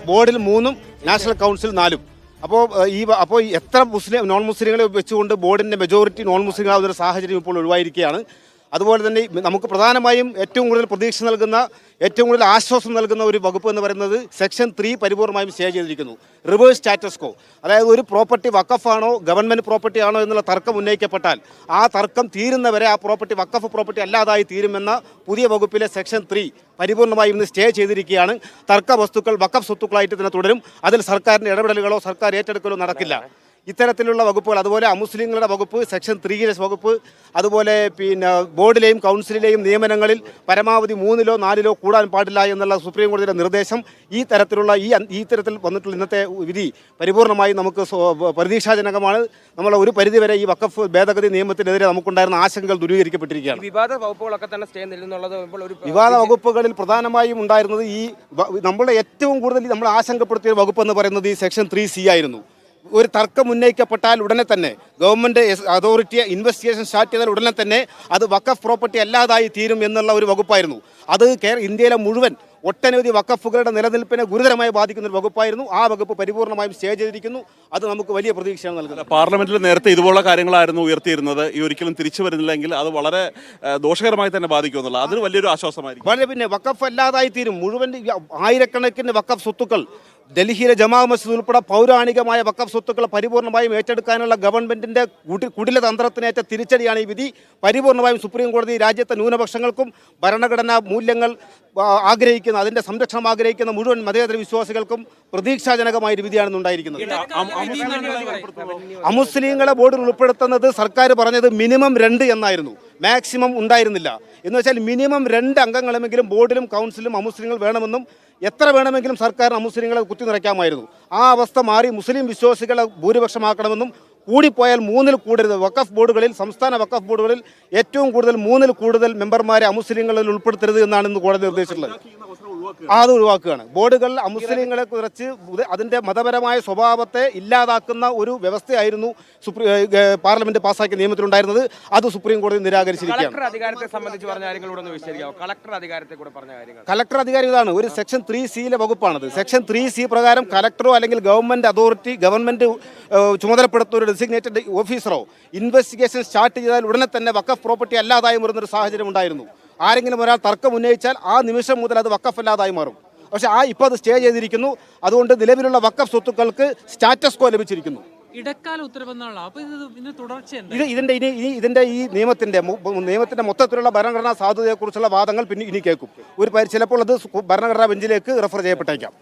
ബോർഡിൽ 3 national council 4. അപ്പോൾ എത്ര നോൺ മുസ്ലിങ്ങളെ വെച്ചുകൊണ്ട് ബോർഡിൻ്റെ മെജോറിറ്റി നോൺ മുസ്ലിങ്ങളാവുന്ന ഒരു സാഹചര്യം ഇപ്പോൾ ഒഴിവായിരിക്കുകയാണ്. അതുപോലെ തന്നെ നമുക്ക് പ്രധാനമായും ഏറ്റവും കൂടുതൽ പ്രതീക്ഷ നൽകുന്ന, ഏറ്റവും കൂടുതൽ ആശ്വാസം നൽകുന്ന ഒരു വകുപ്പ് എന്ന് പറയുന്നത് സെക്ഷൻ 3 പരിപൂർണമായും സ്റ്റേ ചെയ്തിരിക്കുന്നു. റിവേഴ്സ് സ്റ്റാറ്റസ് കോ, അതായത് ഒരു പ്രോപ്പർട്ടി വഖഫാണോ ഗവൺമെൻറ് പ്രോപ്പർട്ടി ആണോ എന്നുള്ള തർക്കം ഉന്നയിക്കപ്പെട്ടാൽ ആ തർക്കം തീരുന്നവരെ ആ പ്രോപ്പർട്ടി വഖഫ് പ്രോപ്പർട്ടി അല്ലാതായി തീരുമെന്ന പുതിയ വകുപ്പിലെ സെക്ഷൻ 3 പരിപൂർണമായും ഇന്ന് സ്റ്റേ ചെയ്തിരിക്കുകയാണ്. തർക്ക വസ്തുക്കൾ വഖഫ് സ്വത്തുക്കളായിട്ട് തന്നെ തുടരും. അതിൽ സർക്കാരിൻ്റെ ഇടപെടലുകളോ സർക്കാർ ഏറ്റെടുക്കലോ നടക്കില്ല. ഇത്തരത്തിലുള്ള വകുപ്പുകൾ, അതുപോലെ അമുസ്ലിങ്ങളുടെ വകുപ്പ് സെക്ഷൻ 3 വകുപ്പ്, അതുപോലെ ബോർഡിലെയും കൗൺസിലിലെയും നിയമനങ്ങളിൽ പരമാവധി 3-ലോ 4-ലോ കൂടാൻ പാടില്ല എന്നുള്ള സുപ്രീം കോടതിയുടെ നിർദ്ദേശം, ഈ തരത്തിൽ വന്നിട്ടുള്ള ഇന്നത്തെ വിധി പരിപൂർണമായി നമുക്ക് പ്രതീക്ഷാജനകമാണ്. നമ്മൾ ഒരു പരിധിവരെ ഈ വഖഫ് ഭേദഗതി നിയമത്തിനെതിരെ നമുക്കുണ്ടായിരുന്ന ആശങ്കകൾ ദൂരീകരിക്കപ്പെട്ടിരിക്കുകയാണ്. വിവാദ വകുപ്പുകളൊക്കെ തന്നെ സ്റ്റേ നിന്നുള്ളത് വിവാദ വകുപ്പുകളിൽ പ്രധാനമായും ഉണ്ടായിരുന്നത് നമ്മളെ ഏറ്റവും കൂടുതൽ നമ്മൾ ആശങ്കപ്പെടുത്തിയ വകുപ്പ് എന്ന് പറയുന്നത് ഈ സെക്ഷൻ 3C ആയിരുന്നു. ഒരു തർക്കം ഉന്നയിക്കപ്പെട്ടാൽ ഉടനെ തന്നെ ഗവൺമെൻറ് അതോറിറ്റിയെ ഇൻവെസ്റ്റിഗേഷൻ സ്റ്റാർട്ട് ചെയ്താൽ ഉടനെ തന്നെ അത് വഖഫ് പ്രോപ്പർട്ടി അല്ലാതായി തീരും എന്നുള്ള ഒരു വകുപ്പായിരുന്നു. അത് ഇന്ത്യയിലെ മുഴുവൻ ഒട്ടനവധി വഖഫുകളുടെ നിലനിൽപ്പിനെ ഗുരുതരമായി ബാധിക്കുന്ന ഒരു വകുപ്പായിരുന്നു. ആ വകുപ്പ് പരിപൂർണമായും സ്റ്റേ ചെയ്തിരിക്കുന്നു. അത് നമുക്ക് വലിയ പ്രതീക്ഷയാണ് നൽകുന്നത്. പാർലമെന്റിൽ നേരത്തെ ഇതുപോലുള്ള കാര്യങ്ങളായിരുന്നു ഉയർത്തിയിരുന്നത്. ഈ ഒരിക്കലും തിരിച്ചു വരുന്നില്ലെങ്കിൽ അത് വളരെ ദോഷകരമായി തന്നെ ബാധിക്കുമെന്നുള്ള അതൊരു വലിയൊരു ആശ്വാസമായിരിക്കും. പിന്നെ വഖഫ് അല്ലാതായി തീരും. മുഴുവൻ ആയിരക്കണക്കിന് വഖഫ് സ്വത്തുക്കൾ, ഡൽഹിയിലെ ജമാ മസ്ജിദ് ഉൾപ്പെടെ പൗരാണികമായ വഖഫ് സ്വത്തുക്കൾ പരിപൂർണമായും ഏറ്റെടുക്കാനുള്ള ഗവൺമെന്റിന്റെ കുടില തന്ത്രത്തിനേറ്റ തിരിച്ചടിയാണ് ഈ വിധി. പരിപൂർണമായും സുപ്രീം കോടതി രാജ്യത്തെ ന്യൂനപക്ഷങ്ങൾക്കും ഭരണഘടനാ മൂല്യങ്ങൾ ആഗ്രഹിക്കുന്ന, അതിന്റെ സംരക്ഷണം ആഗ്രഹിക്കുന്ന മുഴുവൻ മതേതര വിശ്വാസികൾക്കും പ്രതീക്ഷാജനകമായ ഒരു വിധിയാണ് ഉണ്ടായിരിക്കുന്നത്. അമുസ്ലിങ്ങളെ ബോർഡിൽ ഉൾപ്പെടുത്തുന്നത് സർക്കാർ പറഞ്ഞത് മിനിമം 2 എന്നായിരുന്നു, മാക്സിമം ഉണ്ടായിരുന്നില്ല. എന്ന് വെച്ചാൽ മിനിമം 2 അംഗങ്ങളെങ്കിലും ബോർഡിലും കൗൺസിലും അമുസ്ലിങ്ങൾ വേണമെന്നും എത്ര വേണമെങ്കിലും സർക്കാർ അമുസ്ലിങ്ങളെ കുത്തി നിറയ്ക്കാമായിരുന്നു. ആ അവസ്ഥ മാറി മുസ്ലിം വിശ്വാസികളെ ഭൂരിപക്ഷമാക്കണമെന്നും കൂടിപ്പോയാൽ 3-ൽ കൂടരുത്. വഖഫ് ബോർഡുകളിൽ, സംസ്ഥാന വഖഫ് ബോർഡുകളിൽ ഏറ്റവും കൂടുതൽ 3-ൽ കൂടുതൽ മെമ്പർമാരെ അമുസ്ലിങ്ങളിൽ ഉൾപ്പെടുത്തരുത് എന്നാണ് ഇന്ന് കോടതി നിർദ്ദേശിച്ചിട്ടുള്ളത്. അത് ഒഴിവാക്കുകയാണ്. ബോർഡുകൾ അമുസ്ലിങ്ങളെ കുറച്ച് അതിൻ്റെ മതപരമായ സ്വഭാവത്തെ ഇല്ലാതാക്കുന്ന ഒരു വ്യവസ്ഥയായിരുന്നു പാർലമെന്റ് പാസ്സാക്കിയ നിയമത്തിലുണ്ടായിരുന്നത്. അത് സുപ്രീം കോടതി നിരാകരിച്ചിരിക്കുകയാണ്. കളക്ടർ അധികാരം ഇതാണ്, ഒരു സെക്ഷൻ 3C വകുപ്പാണത്. സെക്ഷൻ 3C പ്രകാരം കളക്ടറോ അല്ലെങ്കിൽ ഗവൺമെന്റ് അതോറിറ്റി, ഗവൺമെന്റ് ചുമതലപ്പെടുത്തുന്ന ഒരു ഡെസിഗ്നേറ്റഡ് ഓഫീസറോ ഇൻവെസ്റ്റിഗേഷൻ സ്റ്റാർട്ട് ചെയ്താൽ ഉടനെ തന്നെ വഖഫ് പ്രോപ്പർട്ടി അല്ലാതായി മാറുന്നൊരു സാഹചര്യം ഉണ്ടായിരുന്നു. ആരെങ്കിലും ഒരാൾ തർക്കം ഉന്നയിച്ചാൽ ആ നിമിഷം മുതൽ അത് വഖഫ് അല്ലാതായി മാറും. പക്ഷേ ഇപ്പോൾ അത് സ്റ്റേ ചെയ്തിരിക്കുന്നു. അതുകൊണ്ട് നിലവിലുള്ള വഖഫ് സ്വത്തുക്കൾക്ക് സ്റ്റാറ്റസ് കോ ലഭിച്ചിരിക്കുന്നു. ഇടക്കാല ഉത്തരവെന്നാണല്ലോ. അപ്പോൾ ഇതിന്റെ തുടർച്ച ഇതിന്റെ ഈ നിയമത്തിന്റെ മൊത്തത്തിലുള്ള ഭരണഘടനാ സാധുതയെക്കുറിച്ചുള്ള വാദങ്ങൾ പിന്നെ ഇനി കേൾക്കും. ചിലപ്പോൾ അത് ഭരണഘടനാ ബെഞ്ചിലേക്ക് റെഫർ ചെയ്യപ്പെട്ടേക്കാം.